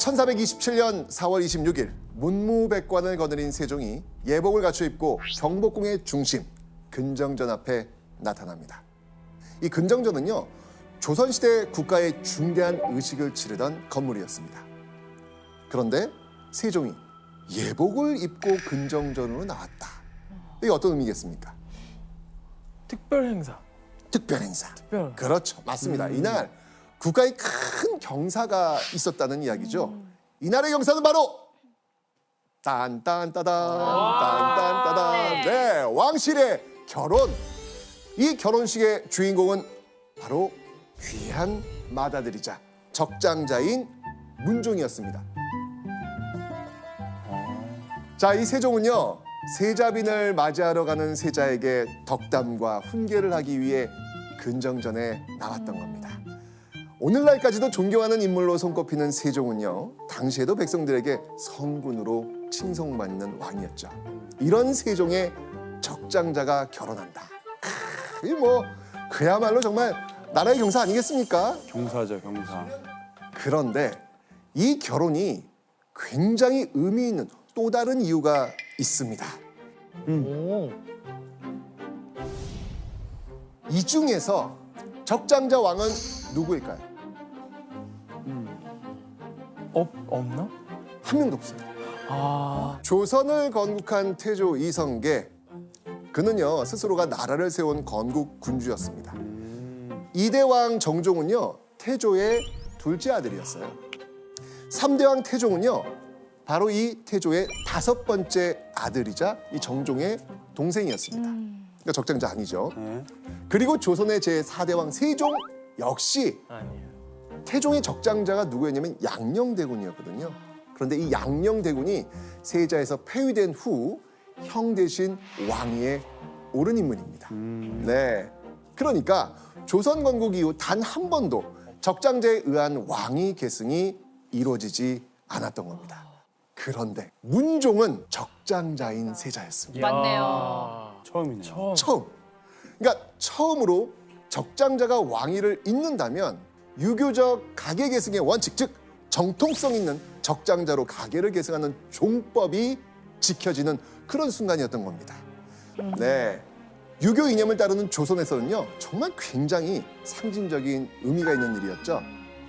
1427년 4월 26일 문무백관을 거느린 세종이 예복을 갖춰 입고 경복궁의 중심 근정전 앞에 나타납니다. 이 근정전은요, 조선시대 국가의 중대한 의식을 치르던 건물이었습니다. 그런데 세종이 예복을 입고 근정전으로 나왔다. 이게 어떤 의미겠습니까? 특별 행사. 특별 행사. 특별. 그렇죠. 맞습니다. 이날 국가에 큰 경사가 있었다는 이야기죠. 이날의 경사는 바로 딴딴따단, 딴딴따단. 네, 왕실의 결혼. 이 결혼식의 주인공은 바로 귀한 맏아들이자 적장자인 문종이었습니다. 자, 이 세종은요, 세자빈을 맞이하러 가는 세자에게 덕담과 훈계를 하기 위해 근정전에 나왔던 겁니다. 오늘날까지도 존경하는 인물로 손꼽히는 세종은요, 당시에도 백성들에게 성군으로 칭송받는 왕이었죠. 이런 세종의 적장자가 결혼한다. 이 그야말로 정말 나라의 경사 아니겠습니까? 경사죠, 경사. 그런데 이 결혼이 굉장히 의미 있는 또 다른 이유가 있습니다. 오. 이 중에서 적장자 왕은 누구일까요? 없나? 한 명도 없어요. 아. 조선을 건국한 태조 이성계, 그는요 스스로가 나라를 세운 건국 군주였습니다. 이대왕 정종은요 태조의 둘째 아들이었어요. 3대왕 태종은요 바로 이 태조의 5번째 아들이자 이 정종의 동생이었습니다. 그러니까 적장자 아니죠. 네. 그리고 조선의 제4대왕 세종 역시 아니에요. 태종의 적장자가 누구였냐면 양녕대군이었거든요. 그런데 이 양녕대군이 세자에서 폐위된 후 형 대신 왕위에 오른 인물입니다. 네, 그러니까 조선 건국 이후 단 한 번도 적장자에 의한 왕위 계승이 이루어지지 않았던 겁니다. 그런데 문종은 적장자인 세자였습니다. 맞네요. 처음이네요. 처음. 그러니까 처음으로 적장자가 왕위를 잇는다면 유교적 가계 계승의 원칙, 즉 정통성 있는 적장자로 가계를 계승하는 종법이 지켜지는 그런 순간이었던 겁니다. 네, 유교 이념을 따르는 조선에서는요 정말 굉장히 상징적인 의미가 있는 일이었죠.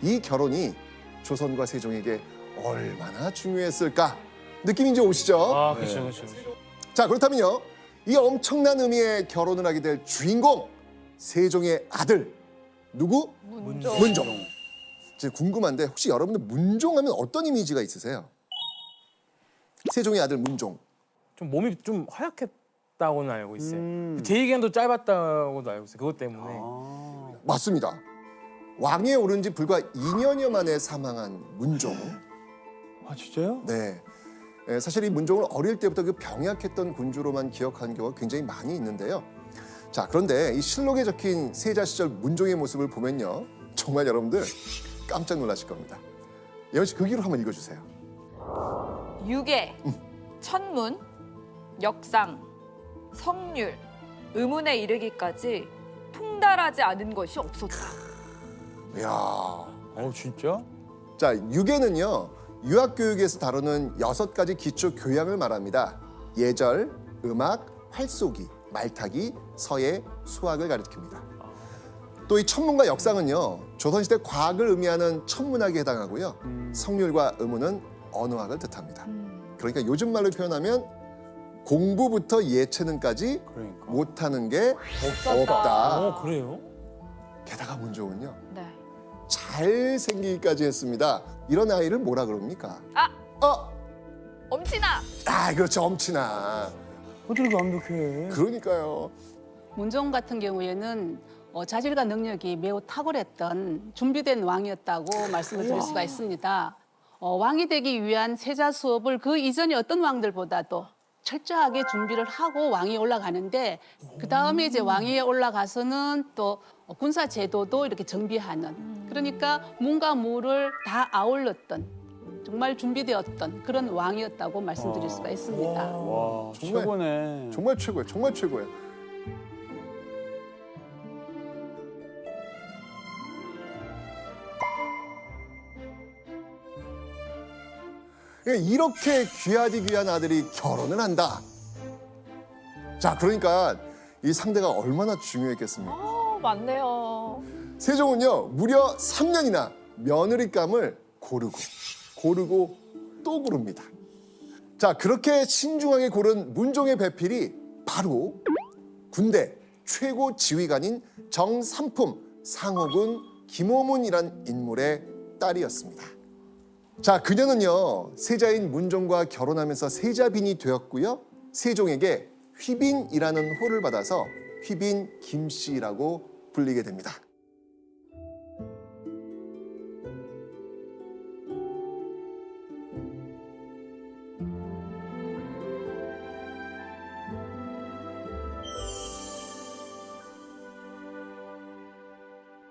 이 결혼이 조선과 세종에게 얼마나 중요했을까 느낌이 이제 오시죠? 아, 그렇죠. 자, 그렇다면요, 이 엄청난 의미의 결혼을 하게 될 주인공 세종의 아들 누구? 문종. 문종. 지금 궁금한데 혹시 여러분들 문종하면 어떤 이미지가 있으세요? 세종의 아들 문종. 좀 몸이 좀 허약했다고는 알고 있어요. 재위기간도 짧았다고도 알고 있어요. 그것 때문에. 맞습니다. 왕위에 오른 지 불과 2년여 만에 사망한 문종. 아, 진짜요? 네. 사실 이 문종을 어릴 때부터 그 병약했던 군주로만 기억하는 경우가 굉장히 많이 있는데요. 자, 그런데 이 실록에 적힌 세자 시절 문종의 모습을 보면요, 정말 여러분들 깜짝 놀라실 겁니다. 예원 씨, 그 기로 한번 읽어주세요. 유계, 천문, 역상, 성률, 의문에 이르기까지 통달하지 않은 것이 없었다. 이야. 진짜? 자, 유계는요, 유학교육에서 다루는 6가지 기초 교양을 말합니다. 예절, 음악, 활쏘기, 말타기, 서예, 수학을 가리킵니다. 또 이 천문과 역상은요, 조선시대 과학을 의미하는 천문학에 해당하고요. 성률과 의문은 언어학을 뜻합니다. 그러니까 요즘 말로 표현하면 공부부터 예체능까지 그러니까. 못하는 게 없다. 그래요? 게다가 문종은요, 네. 잘생기기까지 했습니다. 이런 아이를 뭐라 그럽니까? 엄친아. 그렇죠, 엄친아. 어떻게 완벽해? 그러니까요. 문종 같은 경우에는 자질과 능력이 매우 탁월했던 준비된 왕이었다고 말씀을 드릴 수가 있습니다. 왕이 되기 위한 세자 수업을 그 이전의 어떤 왕들보다도 철저하게 준비를 하고 왕위에 올라가는데, 그 다음에 이제 왕위에 올라가서는 또 군사 제도도 이렇게 정비하는, 그러니까 문과 무를 다 아울렀던 정말 준비되었던 그런 왕이었다고 말씀드릴 수가 있습니다. 와, 정말- 최고네. 정말 최고예요. 정말 최고예요. 그러니까 이렇게 귀하디 귀한 아들이 결혼을 한다. 자, 그러니까 이 상대가 얼마나 중요했겠습니까? 맞네요. 세종은요 무려 3년이나 며느리감을 고르고 또 고릅니다. 자, 그렇게 신중하게 고른 문종의 배필이 바로 군대 최고 지휘관인 정삼품 상호군 김호문이란 인물의 딸이었습니다. 자, 그녀는요 세자인 문종과 결혼하면서 세자빈이 되었고요. 세종에게 휘빈이라는 호를 받아서 휘빈 김씨라고 불리게 됩니다.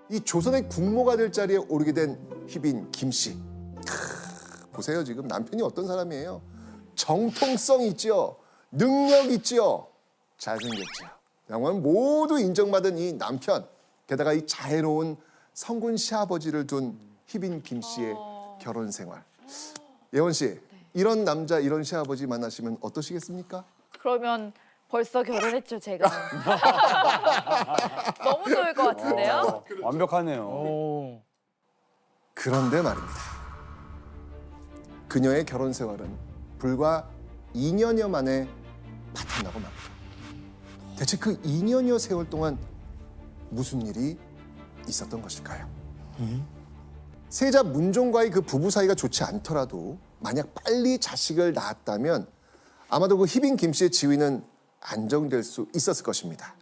이 조선의 국모가 될 자리에 오르게 된 휘빈 김씨. 보세요, 지금 남편이 어떤 사람이에요? 정통성 있죠, 능력 있죠, 잘생겼죠. 정말 모두 인정받은 이 남편, 게다가 이 자애로운 성군 시아버지를 둔 휘빈 김씨의 결혼 생활. 예원 씨, 이런 남자, 이런 시아버지 만나시면 어떠시겠습니까? 그러면 벌써 결혼했죠, 제가. 너무 좋을 것 같은데요? 완벽하네요. 오. 그런데 말입니다. 그녀의 결혼 생활은 불과 2년여 만에 바탕나고 맙니다. 대체 그 2년여 세월 동안 무슨 일이 있었던 것일까요? 세자 문종과의 그 부부 사이가 좋지 않더라도 만약 빨리 자식을 낳았다면 아마도 그 휘빈 김씨의 지위는 안정될 수 있었을 것입니다.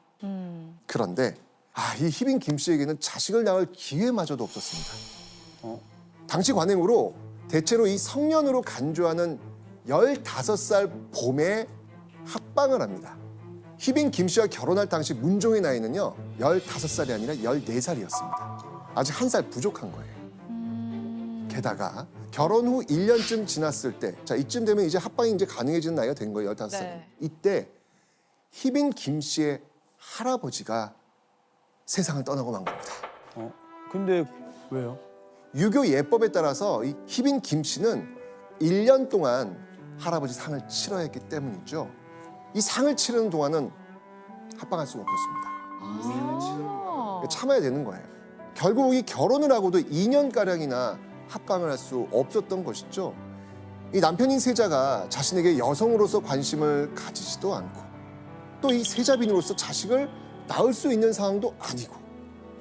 그런데 이 휘빈 김씨에게는 자식을 낳을 기회마저도 없었습니다. 당시 관행으로 대체로 이 성년으로 간주하는 15살 봄에 합방을 합니다. 휘빈 김씨와 결혼할 당시 문종의 나이는요 15살이 아니라 14살이었습니다. 아직 한 살 부족한 거예요. 게다가 결혼 후 1년쯤 지났을 때, 자 이쯤 되면 이제 합방이 이제 가능해지는 나이가 된 거예요. 15살. 네. 이때 휘빈 김씨의 할아버지가 세상을 떠나고 만 겁니다. 근데 왜요? 유교 예법에 따라서 이 휘빈 김씨는 1년 동안 할아버지 상을 치러야 했기 때문이죠. 이 상을 치르는 동안은 합방할 수가 없었습니다. 참아야 되는 거예요. 결국 이 결혼을 하고도 2년가량이나 합방을 할 수 없었던 것이죠. 이 남편인 세자가 자신에게 여성으로서 관심을 가지지도 않고 또 이 세자빈으로서 자식을 낳을 수 있는 상황도 아니고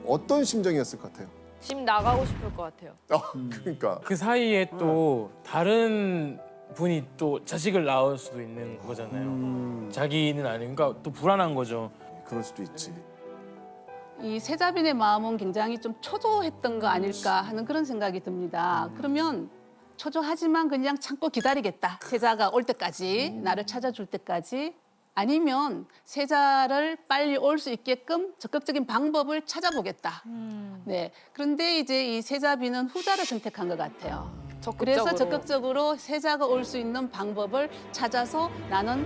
어떤 심정이었을 것 같아요? 집 나가고 싶을 것 같아요. 그러니까 그 사이에 또 다른 분이 또 자식을 낳을 수도 있는 거잖아요. 자기는 아니니까 또 불안한 거죠. 그럴 수도 있지. 이 세자빈의 마음은 굉장히 좀 초조했던 거 아닐까 하는 그런 생각이 듭니다. 그러면 초조하지만 그냥 참고 기다리겠다. 세자가 올 때까지, 나를 찾아줄 때까지. 아니면 세자를 빨리 올 수 있게끔 적극적인 방법을 찾아보겠다. 네. 그런데 이제 이 세자빈은 후자를 선택한 것 같아요. 그래서 적극적으로 세자가 올 수 있는 방법을 찾아서 나는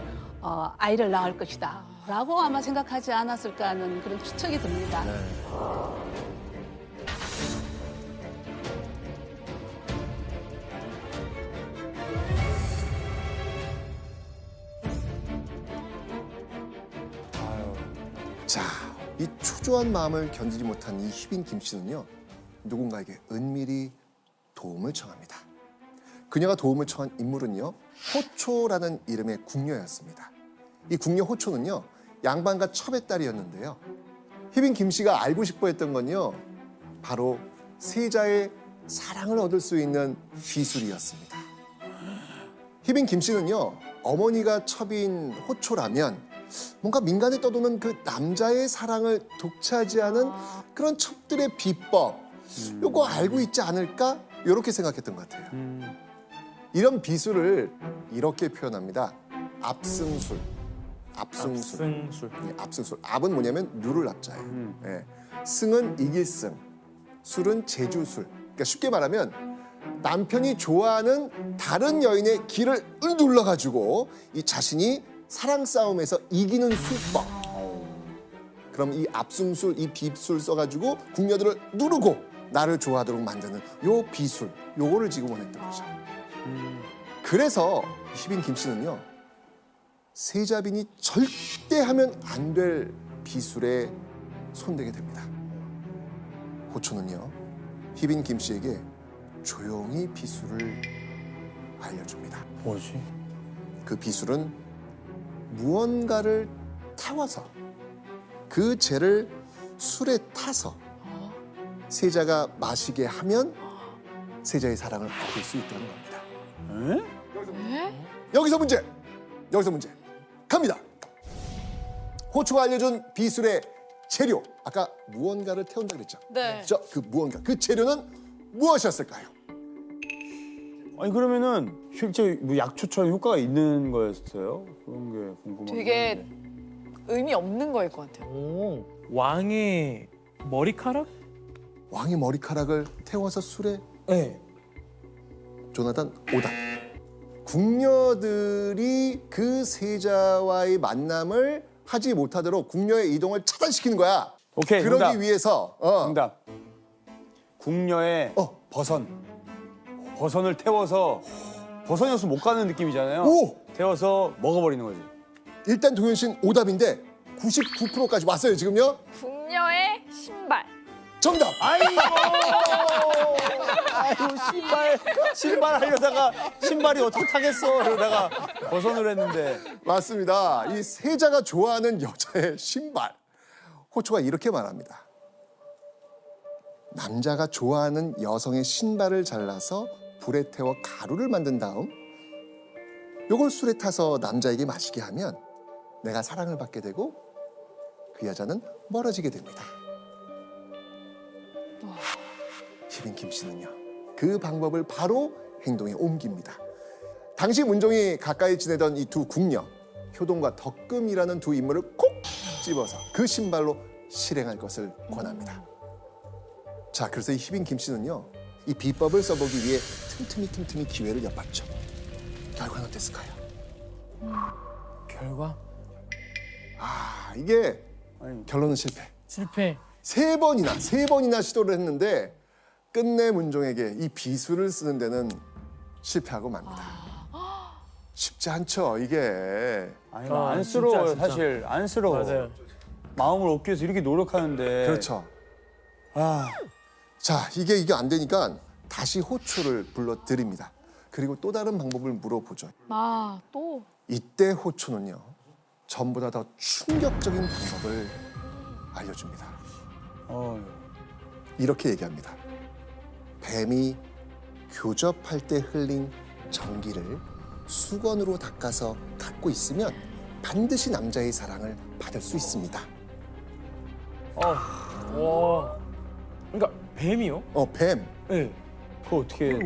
아이를 낳을 것이다. 라고 아마 생각하지 않았을까 하는 그런 추측이 듭니다. 자, 이 초조한 마음을 견디지 못한 이 휘빈 김씨는요 누군가에게 은밀히 도움을 청합니다. 그녀가 도움을 청한 인물은요 호초라는 이름의 궁녀였습니다. 이 궁녀 호초는요 양반과 첩의 딸이었는데요. 휘빈 김씨가 알고 싶어했던 건요 바로 세자의 사랑을 얻을 수 있는 비술이었습니다. 휘빈 김씨는요 어머니가 첩인 호초라면 뭔가 민간에 떠도는 그 남자의 사랑을 독차지하는 그런 첩들의 비법 요거 알고 있지 않을까? 이렇게 생각했던 것 같아요. 이런 비술을 이렇게 표현합니다. 압승술. 압승술. 승술. 예, 압승술. 압은 뭐냐면 누를 압자예요. 예. 승은 이길 승, 술은 제주술. 그러니까 쉽게 말하면 남편이 좋아하는 다른 여인의 길을 눌러가지고 이 자신이 사랑 싸움에서 이기는 술법. 그럼 이 압승술, 이 비술 써가지고 궁녀들을 누르고 나를 좋아하도록 만드는 요 비술, 요거를 지금 원했던 거죠. 그래서 희빈 김씨는요, 세자빈이 절대 하면 안 될 비술에 손대게 됩니다. 호초는요, 희빈 김씨에게 조용히 비술을 알려줍니다. 뭐지? 그 비술은 무언가를 태워서 그 재를 술에 타서 세자가 마시게 하면 세자의 사랑을 받을 수 있다는 겁니다. 여기서 문제 갑니다. 호초가 알려준 비술의 재료, 아까 무언가를 태운다 그랬죠? 네. 자, 그 무언가, 그 재료는 무엇이었을까요? 아니 그러면은 실제 뭐 약초처럼 효과가 있는 거였어요? 그런 게 궁금한데. 되게 의미 없는 거일 것 같아요. 오, 왕의 머리카락? 왕의 머리카락을 태워서 술에 네. 조나단 오답. 궁녀들이 그 세자와의 만남을 하지 못하도록 궁녀의 이동을 차단시키는 거야. 오케이, 그러기 정답. 위해서 정답. 궁녀의 버선을 태워서 버선이었으면 못 가는 느낌이잖아요. 오! 태워서 먹어버리는 거지. 일단 동현 씨는 오답인데 99%까지 왔어요 지금요. 궁녀의 신발. 정답. 아이고 신발 하려다가 신발이 어떻게 타겠어 그러다가 버선을 했는데. 맞습니다. 이 세자가 좋아하는 여자의 신발. 호초가 이렇게 말합니다. 남자가 좋아하는 여성의 신발을 잘라서 불에 태워 가루를 만든 다음 요걸 술에 타서 남자에게 마시게 하면 내가 사랑을 받게 되고 그 여자는 멀어지게 됩니다. 희빈 김씨는요, 그 방법을 바로 행동에 옮깁니다. 당시 문종이 가까이 지내던 이 두 궁녀, 효동과 덕금이라는 두 인물을 콕 집어서 그 신발로 실행할 것을 권합니다. 자, 그래서 이 희빈 김씨는요, 이 비법을 써보기 위해 틈틈이 기회를 엿봤죠. 결과는 어땠을까요? 결과? 이게 아니, 결론은 실패. 실패. 세 번이나 시도를 했는데 끝내 문종에게 이 비술을 쓰는 데는 실패하고 맙니다. 쉽지 않죠, 이게. 아니 아, 안쓰러워요. 진짜. 사실 안쓰러워. 맞아요. 마음을 얻기 위해서 이렇게 노력하는데. 그렇죠. 아, 자, 이게 안 되니까 다시 호초를 불러드립니다. 그리고 또 다른 방법을 물어보죠. 아, 또. 이때 호초는요, 전보다 더 충격적인 방법을 알려줍니다. 이렇게 얘기합니다. 뱀이 교접할 때 흘린 전기를 수건으로 닦아서 갖고 있으면 반드시 남자의 사랑을 받을 수 있습니다. 와. 그러니까 뱀이요? 뱀. 네. 그거 어떻게?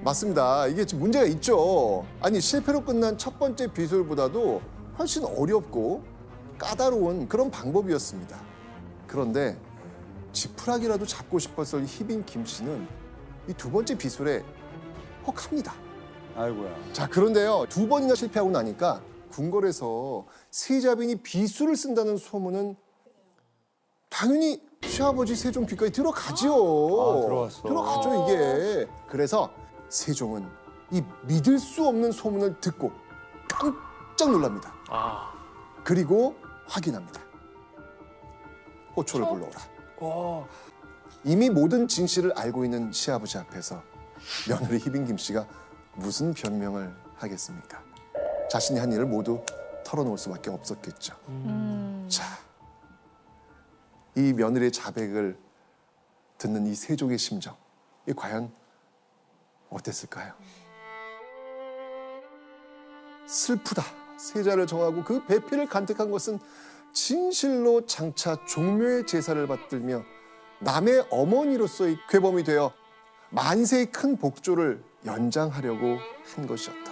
맞습니다. 이게 지금 문제가 있죠. 아니, 실패로 끝난 첫 번째 비술보다도 훨씬 어렵고 까다로운 그런 방법이었습니다. 그런데 지푸라기라도 잡고 싶어서 이 희빈 김씨는 이 두 번째 비술에 혹합니다. 아이고야. 자, 그런데요, 두 번이나 실패하고 나니까 궁궐에서 세자빈이 비술을 쓴다는 소문은 당연히 시아버지 세종 귀까지 들어가지요. 들어갔어. 들어가죠, 이게. 그래서 세종은 이 믿을 수 없는 소문을 듣고 깜짝 놀랍니다. 그리고 확인합니다. 호초를 불러오라. 이미 모든 진실을 알고 있는 시아버지 앞에서 며느리 희빈 김씨가 무슨 변명을 하겠습니까? 자신이 한 일을 모두 털어놓을 수밖에 없었겠죠. 자, 이 며느리의 자백을 듣는 이 세종의 심정, 이 과연 어땠을까요? 슬프다. 세자를 정하고 그 배필을 간택한 것은 진실로 장차 종묘의 제사를 받들며 남의 어머니로서의 괴범이 되어 만세의 큰 복조를 연장하려고 한 것이었다.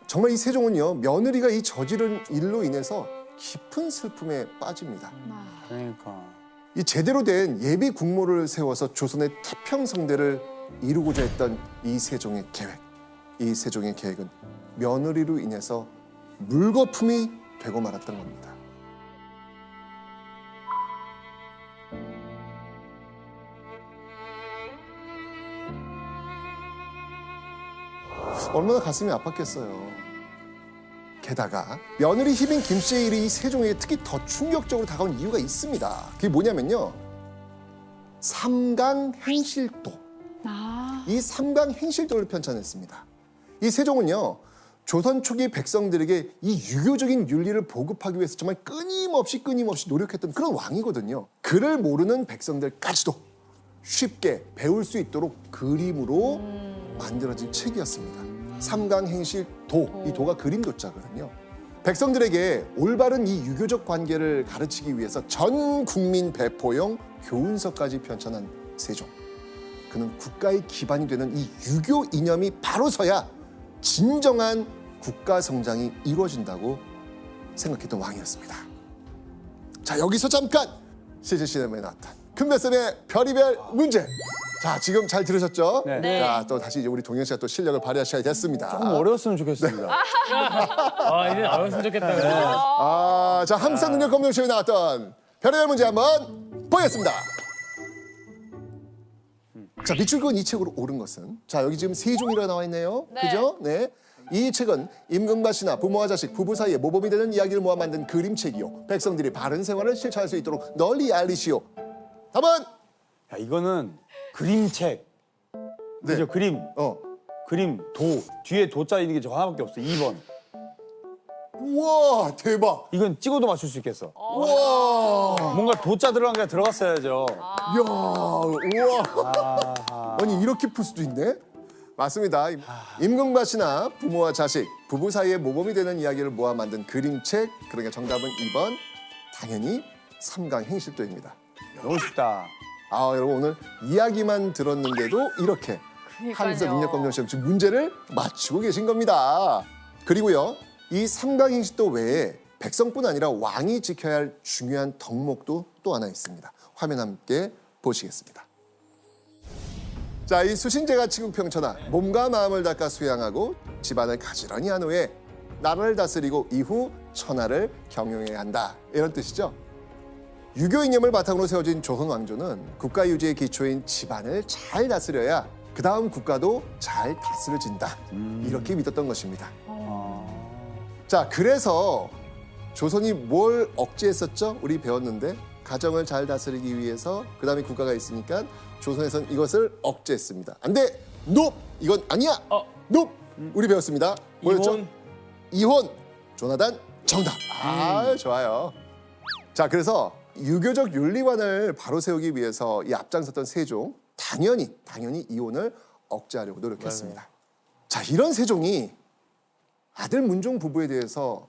정말 이 세종은요, 며느리가 이 저지른 일로 인해서 깊은 슬픔에 빠집니다. 그러니까. 이 제대로 된 예비 국모를 세워서 조선의 태평성대를 이루고자 했던 이 세종의 계획, 이 세종의 계획은 며느리로 인해서 물거품이 되고 말았던 겁니다. 얼마나 가슴이 아팠겠어요. 게다가 며느리 희빈 김씨의 일이 이 세종에게 특히 더 충격적으로 다가온 이유가 있습니다. 그게 뭐냐면요. 삼강행실도. 이 삼강행실도를 편찬했습니다. 이 세종은요. 조선 초기 백성들에게 이 유교적인 윤리를 보급하기 위해서 정말 끊임없이 노력했던 그런 왕이거든요. 글을 모르는 백성들까지도 쉽게 배울 수 있도록 그림으로 만들어진 책이었습니다. 삼강행실도, 이 도가 그림 도자거든요. 백성들에게 올바른 이 유교적 관계를 가르치기 위해서 전 국민 배포용 교훈서까지 편찬한 세종. 그는 국가의 기반이 되는 이 유교 이념이 바로 서야 진정한 국가 성장이 이루어진다고 생각했던 왕이었습니다. 자, 여기서 잠깐 CJ 시네마에 나왔던 금별선의 별이별 문제. 자, 지금 잘 들으셨죠? 네. 자, 또 다시 이제 우리 동현 씨가 또 실력을 발휘하셔야 됐습니다. 조금 어려웠으면 좋겠습니다. 이제 알았으면 좋겠다. 아, 자, 함성 능력 검정 시험에 나왔던 별의별 문제 한번 보겠습니다. 자, 밑줄그은 이 책으로 옳은 것은, 자, 여기 지금 세종이라고 나와 있네요. 그죠? 네. 이 책은 임금과 신하, 부모와 자식, 부부 사이에 모범이 되는 이야기를 모아 만든 그림책이요. 백성들이 바른 생활을 실천할 수 있도록 널리 알리시오. 답은 야, 이거는 그림책. 네. 그죠? 그림. 그림 도. 뒤에 도자 있는 게 저 하나밖에 없어. 2번. 우와, 대박. 이건 찍어도 맞출 수 있겠어. 우와. 뭔가 도자 들어간 게 들어갔어야죠. 이야, 우와. 아니, 이렇게 풀 수도 있네? 맞습니다. 임금과 신하, 부모와 자식, 부부 사이에 모범이 되는 이야기를 모아 만든 그림책. 그러니까 정답은 2번. 당연히 삼강행실도입니다. 너무 쉽다. 아, 여러분 오늘 이야기만 들었는데도 이렇게 한국사 능력검정 시험 지금 문제를 맞추고 계신 겁니다. 그리고요, 이 삼강행실도 외에 백성뿐 아니라 왕이 지켜야 할 중요한 덕목도 또 하나 있습니다. 화면 함께 보시겠습니다. 자, 이 수신제가 치국평천하, 몸과 마음을 닦아 수양하고 집안을 가지런히 한 후에 나라를 다스리고 이후 천하를 경영해야 한다. 이런 뜻이죠. 유교 이념을 바탕으로 세워진 조선 왕조는 국가 유지의 기초인 집안을 잘 다스려야 그 다음 국가도 잘 다스려진다. 이렇게 믿었던 것입니다. 자, 그래서 조선이 뭘 억제했었죠? 우리 배웠는데 가정을 잘 다스리기 위해서 그 다음에 국가가 있으니까 조선에선 이것을 억제했습니다. 안 돼! 노! 이건 아니야! 노! 우리 배웠습니다. 뭐였죠? 이혼! 조나단 정답! 아, 좋아요. 자, 그래서 유교적 윤리관을 바로 세우기 위해서 이 앞장섰던 세종, 당연히 이혼을 억제하려고 노력했습니다. 자, 이런 세종이 아들 문종 부부에 대해서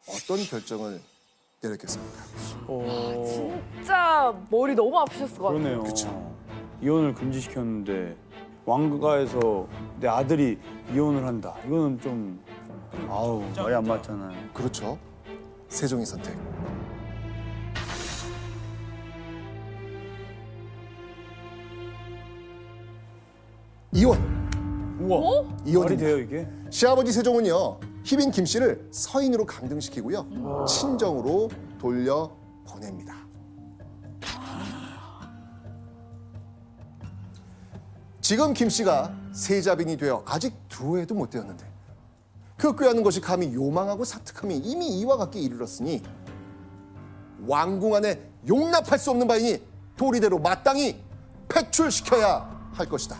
어떤 결정을 내렸겠습니까? 진짜 머리 너무 아프셨을 것 같아요. 그러네요. 그쵸. 이혼을 금지시켰는데 왕가에서 내 아들이 이혼을 한다. 이거는 좀 아우 말이 안 맞잖아요. 그렇죠. 세종의 선택. 이혼. 우와. 말이 이혼입니다. 돼요 이게? 시아버지 세종은요, 희빈 김 씨를 서인으로 강등시키고요, 친정으로 돌려 보냅니다. 지금 김 씨가 세자빈이 되어 아직 두 해도 못 되었는데 그 꾀하는 것이 감히 요망하고 사특함이 이미 이와 같게 이르렀으니 왕궁 안에 용납할 수 없는 바이니 도리대로 마땅히 폐출시켜야 할 것이다.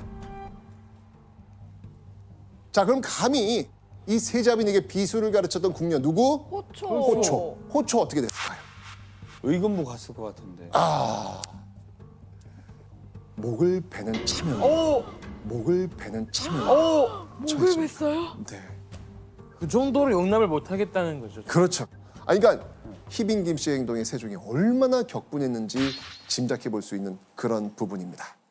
자, 그럼 감히 이 세자빈에게 비수를 가르쳤던 궁녀 누구? 호초. 호초 어떻게 됐을까요? 의금부 갔을 것 같은데. 목을 베는 참여. 목을 베는 참여. 목을 맸어요? 네. 그 정도로 용납을 못 하겠다는 거죠. 그렇죠. 그러니까 희빈 김 씨의 행동에 세종이 얼마나 격분했는지 짐작해 볼 수 있는 그런 부분입니다.